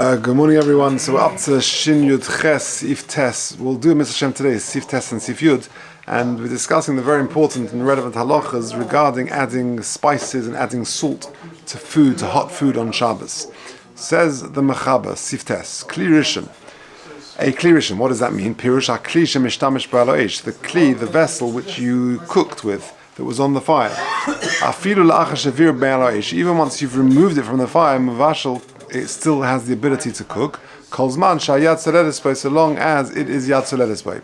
Good morning, everyone. So we're up to Shin Yud Ches, Sif Tes. We'll do Mr. Shem today, Sif Tes and Sif Yud, and we're discussing the very important and relevant halachas regarding adding spices and adding salt to food, to hot food on Shabbos. Says the Mechaba, Sif Tes, Kli Rishon. A Kli Rishon, what does that mean? Pirush HaKli Shemishtamish B'alo Eish, the Kli, the vessel which you cooked with, that was on the fire. Afilu La'achar Shavir B'alo Eish, even once you've removed it from the fire, Mavashal, it still has the ability to cook. Kolzman shayat soledesbay, so long as it is yad soledesbay.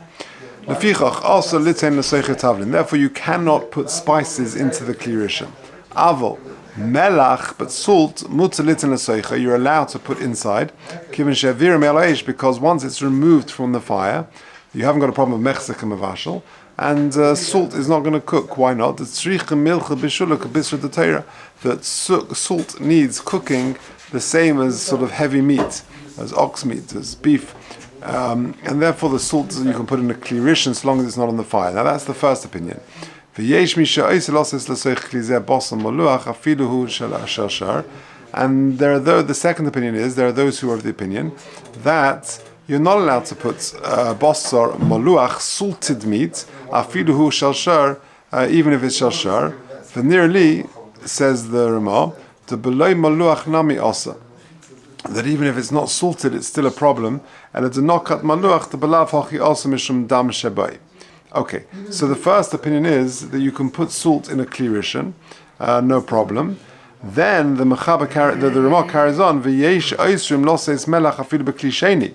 Lefichach also litein l'soicher tavlin. Therefore, you cannot put spices into the kli rishon. Avol melach, but salt mutar litein l'soicher. You're allowed to put inside. Kiven shavir me'aleish, because once it's removed from the fire, you haven't got a problem with mechzek and mavashal, and salt is not going to cook. Why not? That salt needs cooking the same as sort of heavy meat, as ox meat, as beef, and therefore the salt you can put in a kli rishon as long as it's not on the fire. Now that's the first opinion. And the second opinion is there are those who are of the opinion that you're not allowed to put bosar maluach, salted meat, afiluhu shalshar, even if it's shalshar. Nearly, says the Ramah, the belay maluach nami asa, that even if it's not salted, it's still a problem. And a denokat maluach the belav hachi also mishum dam shebai. Okay, so the first opinion is that you can put salt in a kli rishon, no problem. Then the Ramah carries on, v'yesh oisrim loses melach afilu b'kli sheni.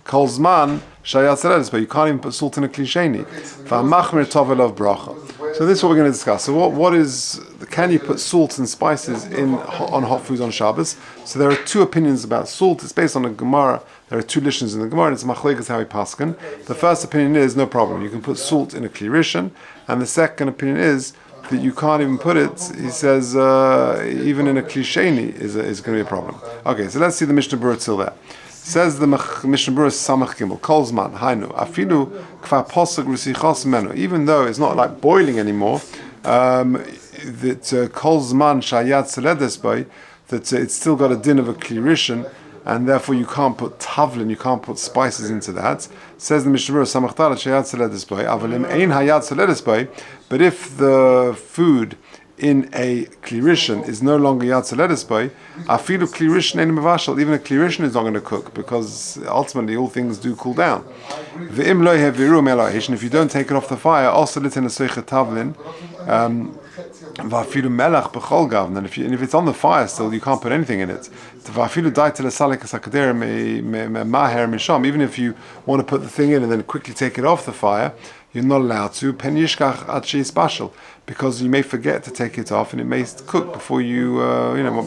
Kolzman shayat seredis, but you can't even put salt in a kli sheni. V'amachmir tovelov bracha. So this is what we're going to discuss. So what is, can you put salt and spices on hot foods on Shabbos? So there are two opinions about salt. It's based on a Gemara. There are two lishons in the Gemara, and it's machlekas how we paskin. The first opinion is no problem. You can put salt in a kli rishon, and the second opinion is that you can't even put it. He says even in a kli sheni is going to be a problem. Okay, so let's see the Mishnah Berurah till there. Says the Mishnah Berurah Samach Gimel, Kolzman, Hainu, Afilu Kva Posag Rusichos Menu, even though it's not like boiling anymore, that Kolzman Shayat Seledes Bay, that it's still got a din of a kli rishon, and therefore you can't put tavlin, you can't put spices into that. Says the Mishnah Berurah Samach Talat Shayat Seledes Bay, Avalim Ein Hayat Seledes Bay, but if the food in a kli rishon is no longer yad soledis by, afilu kli rishon ein mevashal, even a kli rishon is not going to cook, because ultimately all things do cool down. V'im lo heviru me'ala'ish, and if you don't take it off the fire, also litin a tavlin, v'afilu melach b'chol gavn, and if it's on the fire still, you can't put anything in it. V'afilu daitel esalik asakader me'maher misham, even if you want to put the thing in and then quickly take it off the fire, you're not allowed to. Pen yishkach ad she'yispashal, because you may forget to take it off and it may cook before you,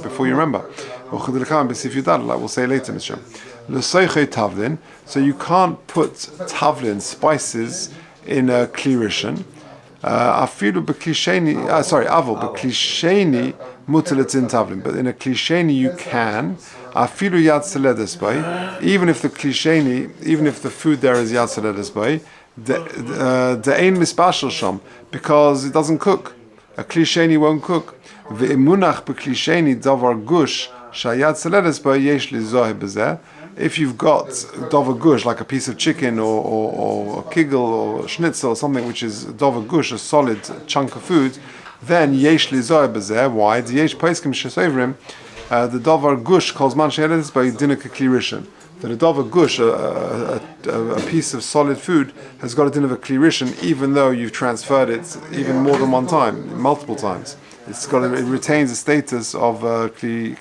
before you remember. Like we'll say later, Mr. Tavlin. So you can't put tavlin, spices, in a kli rishon. Afilu b'klisheni, avol b'klisheni mutaletin tavlin. But in a klisheni you can. Afilu yad seledes bay. Even if the klisheni, even if the food there is yad seledes bay, the ein mispashal sham, because it doesn't cook. A kli sheni won't cook. Ve'emunach b'kli davar gush shayat seledes ba yesh li zohe bezeh. If you've got davar gush, like a piece of chicken or a kigel or schnitzel or something which is davar gush, a solid chunk of food, then yesh li zohe bezeh. Why? The yesh paiskim shesevrim, the davar gush calls man shayat ba dinak kli rishon. That a davar gush, a piece of solid food, has got a din of a kli rishon, even though you've transferred it even more than one time, multiple times. It retains the status of kli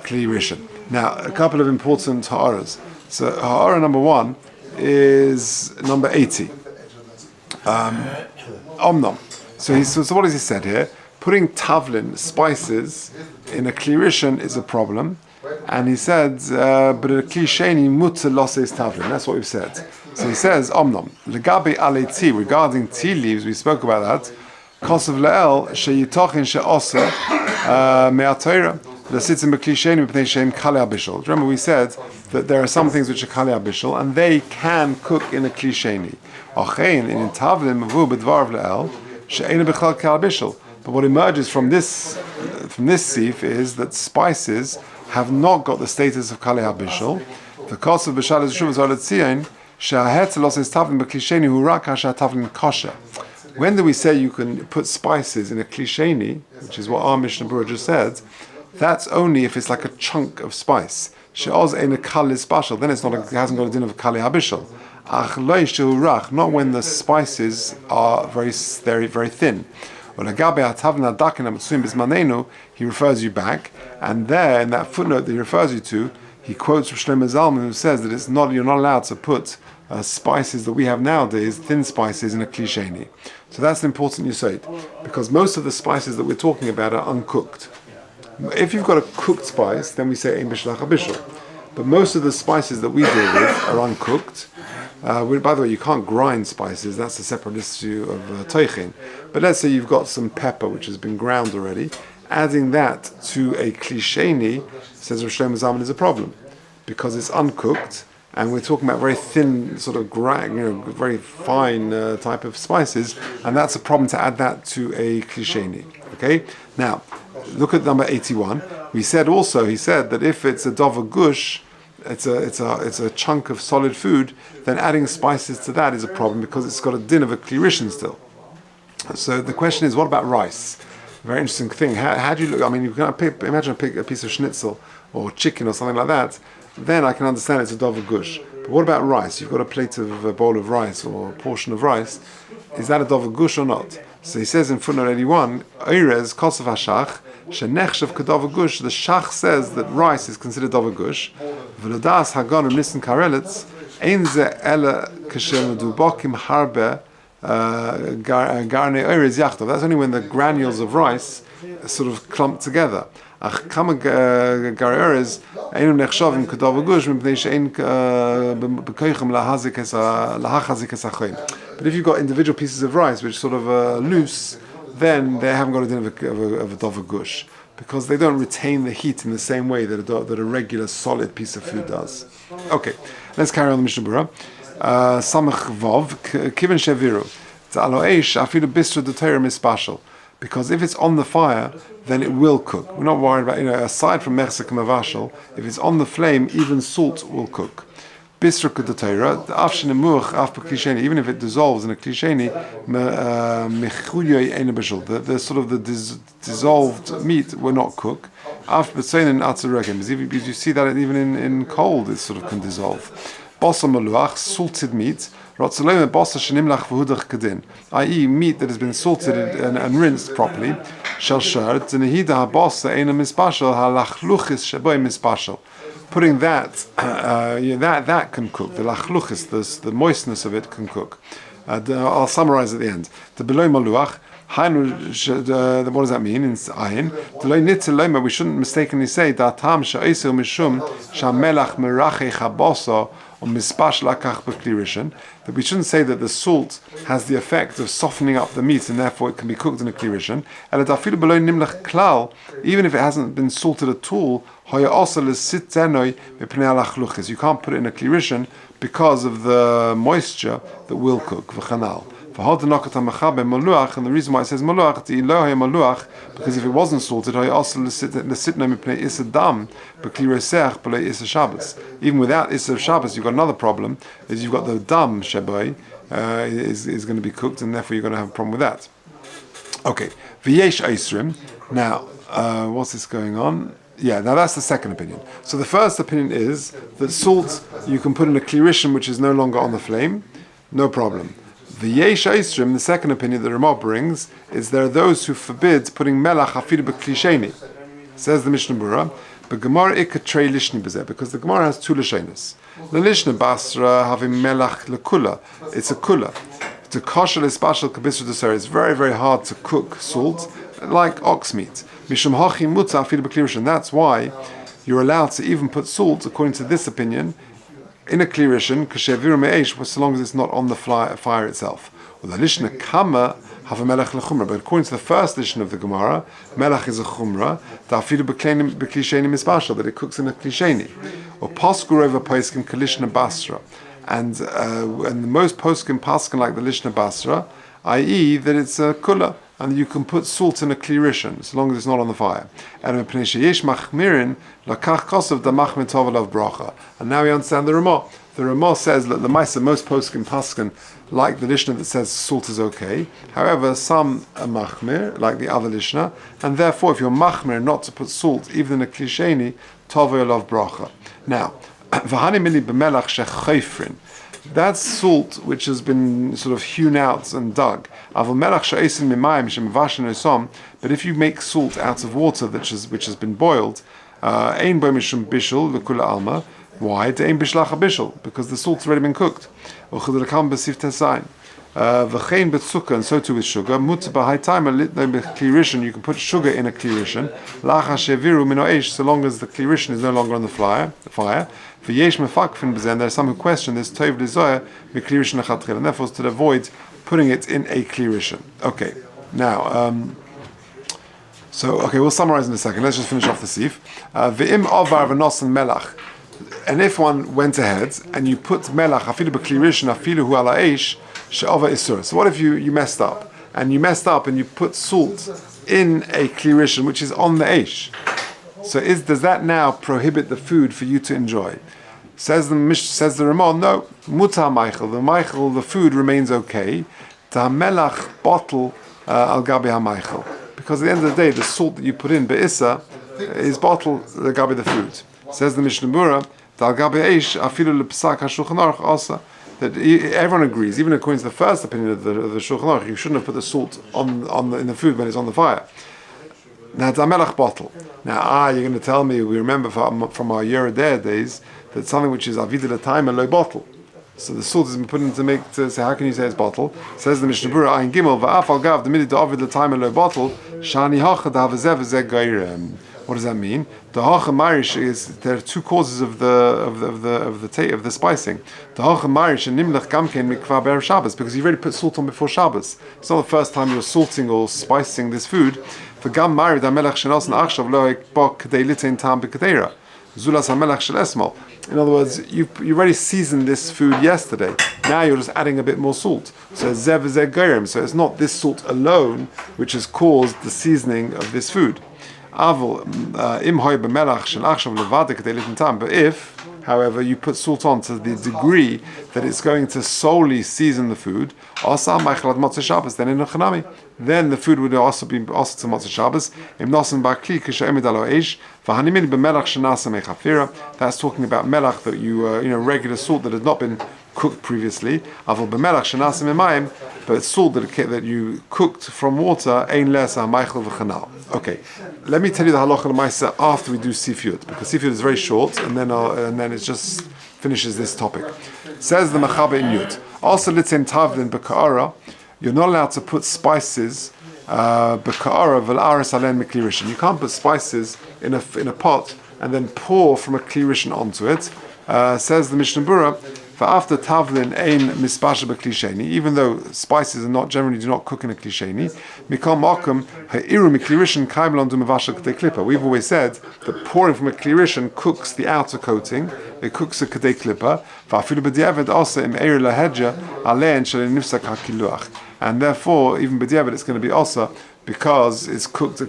rishon. Now, a couple of important ha'aras. So, ha'ara number one is number 80. Omnom. So what has he said here? Putting tavlin, spices, in a kli rishon is a problem. And he said, but a kli sheni mutar loses tavlin. That's what we've said. So he says, omnom legabe ale tea, regarding tea leaves, we spoke about that. Kosav le'el sheyitochin she'osa me'atayra l'sitzim b'kli sheni b'pnei she'im kalei abishol. Remember, we said that there are some things which are kalei abishol, and they can cook in a kli sheni. Ochein in tavlin mavu b'dvarav le'el she'ena b'chal kalei abishol. But what emerges from this sif is that spices have not got the status of Kali HaBishul. The cost of B'Shal Yeshuvas Oletzion, She'ahetzelos is tavlin b'klisheni hu rak hasha tavlin kosher. When do we say you can put spices in a klisheni, which is what our Mishnah Berurah just said? That's only if it's like a chunk of spice. She'oz ein a kali spashal, then it hasn't got a din of Kali HaBishul. Ach lo shehu rach, not when the spices are very thin. He refers you back, and there in that footnote that he refers you to, he quotes Shlomo Zalman, who says that you're not allowed to put spices that we have nowadays, thin spices, in a klisheni. So that's an important yesod, because most of the spices that we're talking about are uncooked. If you've got a cooked spice, then we say ein b'shlach habishul. But most of the spices that we deal with are uncooked. By the way, you can't grind spices, that's a separate issue of teichin. But let's say you've got some pepper which has been ground already. Adding that to a klisheni, says Rosh Shlomo Zalman, is a problem because it's uncooked, and we're talking about very thin, sort of very fine type of spices, and that's a problem to add that to a klisheni. Okay. Now, look at number 81. He said that if it's a dover gush, it's a chunk of solid food, then adding spices to that is a problem because it's got a din of a klirishin still. So the question is, what about rice? Very interesting thing. How do you look? I mean, you can imagine a piece of schnitzel or chicken or something like that. Then I can understand it's a dover gush. But what about rice? You've got a bowl of rice or a portion of rice. Is that a dover gush or not? So he says in footnote 81, Eirez kosav hashach shenechshav kedover gush. The shach says that rice is considered dover gush. V'ledas hagonim nissen karelitz ein ze ela kashem dubokim harbe. Garne Eirez Yachtov. That's only when the granules of rice sort of clump together. But if you've got individual pieces of rice which sort of loose, then they haven't got a din of a dover gush, because they don't retain the heat in the same way that a regular solid piece of food does. Okay, let's carry on the Mishnah Berurah. Samach Vov Kiven Sheviru Tzaloeish Afilu Bistra D'Torah Mispashal, because if it's on the fire, then it will cook. We're not worried about, aside from Mechsek Mavashal, if it's on the flame, even salt will cook. Bistra D'Torah Afshin Emuch Af Klisheni, even if it dissolves in a klisheni, Mechuyoy Ein Bashal, the sort of the dissolved meat will not cook. Af B'Tzein Atzeregem, because you see that even in cold, it sort of can dissolve. Bosa maluach, salted meat, i.e. meat that has been salted and rinsed properly. Putting that, that can cook. The lachluchis, the moistness of it can cook. I'll summarize at the end. The below maluach. What does that mean in ayin? We shouldn't mistakenly say that we shouldn't say that the salt has the effect of softening up the meat and therefore it can be cooked in a klirishin. Even if it hasn't been salted at all, you can't put it in a klirishin because of the moisture that will cook. And the reason why it says maluach, because if it wasn't salted, even without Issa Shabbos, you've got another problem, is you've got the dam shabai is going to be cooked, and therefore you're going to have a problem with that. Okay, v'yesh eisrim. Now, what's this going on? Yeah, now that's the second opinion. So the first opinion is that salt you can put in a klirishin which is no longer on the flame, no problem. The Yesh Eisrim, the second opinion that Ramah brings, is there are those who forbid putting melach afidu b'klisheni. Says the Mishnah Berurah, but Gemara ikatrei lishni b'zeh, because the Gemara has two lishenis. The lishna basra having melach lekula. It's a kula. To kosher espashal kabisra d'sar. It's very, very hard to cook salt like ox meat. Mishum hachi mutza afidu b'klisheni. That's why you're allowed to even put salt, according to this opinion, in a klirishin, kasheviru me'esh, so long as it's not on the fire itself. Well, the lishna kama have a melech lechumra, but according to the first lishna of the Gemara, melech is a chumra, ta'afidu b'klisheni mispashal, that it cooks in a klisheni. Or poskur over poskim kalishna basra, and the most poskim paskin like the lishna basra, i.e. that it's a kula, and you can put salt in a kli rishon, so long as it's not on the fire. And now we understand the Ramah. The Ramah says that the Maisa, most poskim paskin, like the Lishna that says salt is okay. However, some are machmir, like the other Lishna, and therefore if you're machmir not to put salt, even in a klisheni, tovei olav bracha. Now, v'hani mili b'melach shechayfrin. That's salt which has been sort of hewn out and dug. But if you make salt out of water which has been boiled, ein bo mishum bishul l'kula alma. Why? Because the salt's already been cooked. And so too with sugar. You can put sugar in a kli rishon, so long as the kli rishon is no longer on the fire. There are some who question this toiv lizoya b'kli rishon lechatchila, and therefore to avoid putting it in a kli rishon. Okay, now. We'll summarize in a second. Let's just finish off the sif. V'im avar v'nosan melach. And if one went ahead and you put melach afilu b'kli rishon afilu hu ala eish she'ova isur. So what if you messed up and you put salt in a kli rishon which is on the eish? So does that now prohibit the food for you to enjoy? Says the Ramah, no. Muta meichel, the food remains okay. Ta melach bottle al gabi ha-meichel. Because at the end of the day, the salt that you put in be'issa is bottle al gabi the food. Says the Mishnah Berurah, that everyone agrees, even according to the first opinion of the Shulchan Aruch, you shouldn't have put the salt in the food when it's on the fire. Now it's a melach bottle. Now, you're going to tell me, we remember from our Yerideh days, that something which is avida l'taima low bottle. So the salt has been put in to say, how can you say it's bottle? Says the Mishnah Berurah, Ayin Gimel, va'af al gav, the minute avid l'taima low bottle, shani hachad ha'vazeh v'zeh gairem. What does that mean? The hacha marish is, there are two causes of the spicing. The hacha marish and nimlech gamkein mikva ber Shabbos, because you've already put salt on before Shabbos. It's not the first time you're salting or spicing this food. For gam marid hamelach shenos na'achshav lo ekbok kedei litein tam b'kedeira zulas hamelach shel esmol. In other words, you already seasoned this food yesterday. Now you're just adding a bit more salt. So zev zeh goyim. So it's not this salt alone which has caused the seasoning of this food. But if, however, you put salt on to the degree that it's going to solely season the food, then the food would also be also to Motzei Shabbos. That's talking about melach, that regular salt that has not been cooked previously. But salt that you cooked from water, okay. Let me tell you the halacha l'maisa after we do sifyut, because sifyut is very short, and then it just finishes this topic. Says the Mechaber in Yud. Also, litzim tavlin b'ka'ara. You're not allowed to put spices b'ka'ara v'l'aris alen mikli rishon. You can't put spices in a pot and then pour from a kli rishon onto it. Says the Mishnah Berurah, for after tavlin ein mispasha b'klisheni, even though spices generally do not cook in a klisheni, mikol makom ha'iru mikli rishon kaim lo mevashel k'dei klipa. We've always said that pouring from a kli rishon cooks the outer coating, it cooks a k'dei klipa. Va'afilu b'diavad also im eir lahedja alein shel nifsak hakiluach. And therefore, even b'diavad it's going to be also because it's cooked a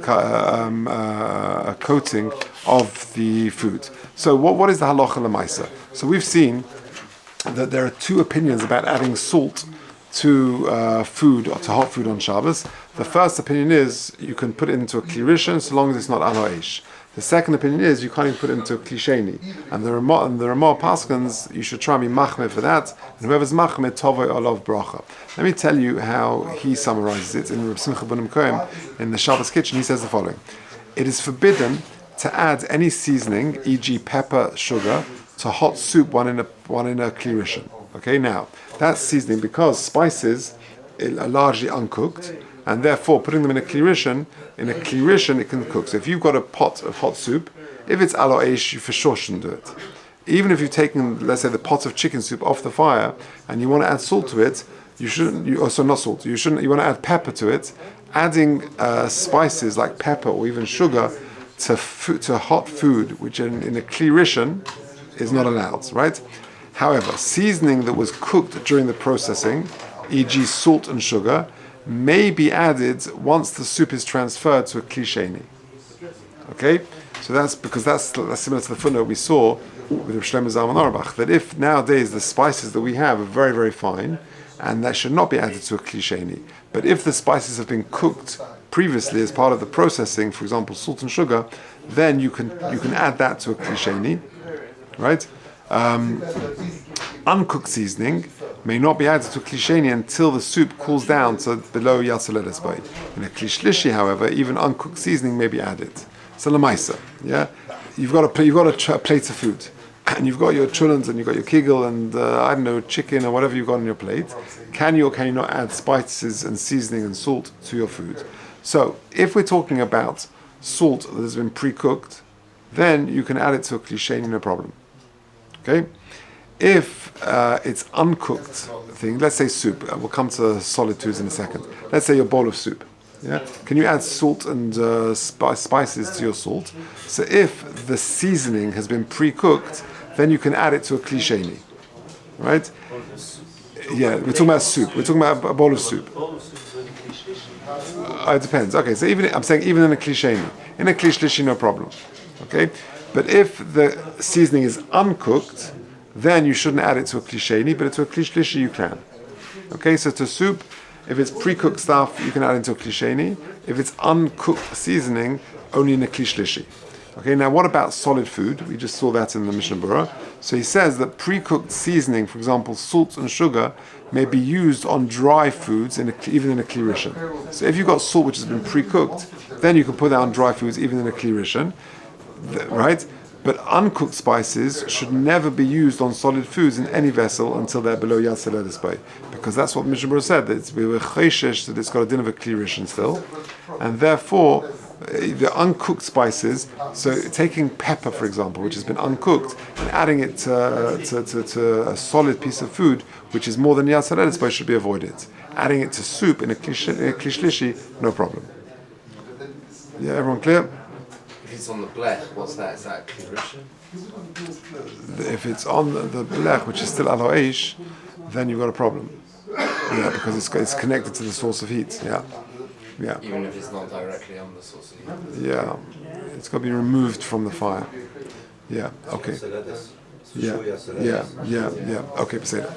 coating of the food. So what is the halacha l'maisa? So we've seen that there are two opinions about adding salt to food or to hot food on Shabbos. The first opinion is you can put it into a kli rishon so long as it's not alo eish. The second opinion is you can't even put it into a klisheni. And the Ramah paskins, you should try and be machmeh for that. And whoever's machmeh, tovei olav bracha. Let me tell you how he summarizes it in Reb Simcha ben Kohen in the Shabbos kitchen. He says the following: it is forbidden to add any seasoning, e.g., pepper, sugar, to hot soup, one in a kli rishon. Okay, now that's seasoning because spices are largely uncooked, and therefore putting them in a kli rishon it can cook. So if you've got a pot of hot soup, if it's alo eish, you for sure shouldn't do it. Even if you've taken, let's say, the pot of chicken soup off the fire and you want to add salt to it, you shouldn't. You want to add pepper to it. Adding spices like pepper or even sugar to hot food, which in a kli rishon is not allowed, right? However, seasoning that was cooked during the processing, e.g. salt and sugar, may be added once the soup is transferred to a kli sheni. Okay, so that's because that's similar to the footnote we saw with Rav Shlomo Zalman Auerbach, that if nowadays the spices that we have are very, very fine, and that should not be added to a kli sheni, but if the spices have been cooked previously as part of the processing, for example, salt and sugar, then you can add that to a kli sheni, right? Uncooked seasoning may not be added to a kli sheni until the soup cools down to below yatzoledes bay. In a kli shlishi, however, even uncooked seasoning may be added. So lemaisa, yeah, you've got a plate of food, and you've got your chulans and you've got your kigel and I don't know, chicken or whatever you've got on your plate. Can you or can you not add spices and seasoning and salt to your food? So if we're talking about salt that has been pre-cooked, then you can add it to a kli sheni, no problem. Okay. If it's uncooked thing, let's say soup. We'll come to solid foods in a second. Let's say your bowl of soup. Yeah, can you add salt and spices to your salt? So if the seasoning has been pre-cooked, then you can add it to a kli sheni, right? Yeah, we're talking about soup. We're talking about a bowl of soup. It depends. Okay, so I'm saying even in a kli sheni, in a kli shlishi, no problem. Okay, but if the seasoning is uncooked, then you shouldn't add it to a kli sheni, but to a kli shlishi you can. Okay, so to soup, if it's pre-cooked stuff, you can add into a kli sheni. If it's uncooked seasoning, only in a kli shlishi. Okay, now what about solid food? We just saw that in the Mishnah Berurah. So he says that pre-cooked seasoning, for example, salt and sugar, may be used on dry foods, even in a kli rishon. So if you've got salt which has been pre-cooked, then you can put that on dry foods, even in a kli rishon, right? But uncooked spices should never be used on solid foods in any vessel until they're below yatzoledes bay, because that's what Mishnah Berurah said. That we were chayshish that it's got a din of a kli rishon still, and therefore the uncooked spices. So taking pepper, for example, which has been uncooked, and adding it to a solid piece of food which is more than yatzoledes bay should be avoided. Adding it to soup in a kli shlishi, no problem. Yeah, everyone clear? If it's on the blech, what's that? Is that kli rishon? If it's on the blech, which is still alo eish, then you've got a problem. Yeah, because it's connected to the source of heat. Yeah, yeah. Even if it's not directly on the source of heat. Yeah, it's got to be removed from the fire. Yeah. Okay. Yeah. Yeah. Yeah. Yeah. Okay. Say that.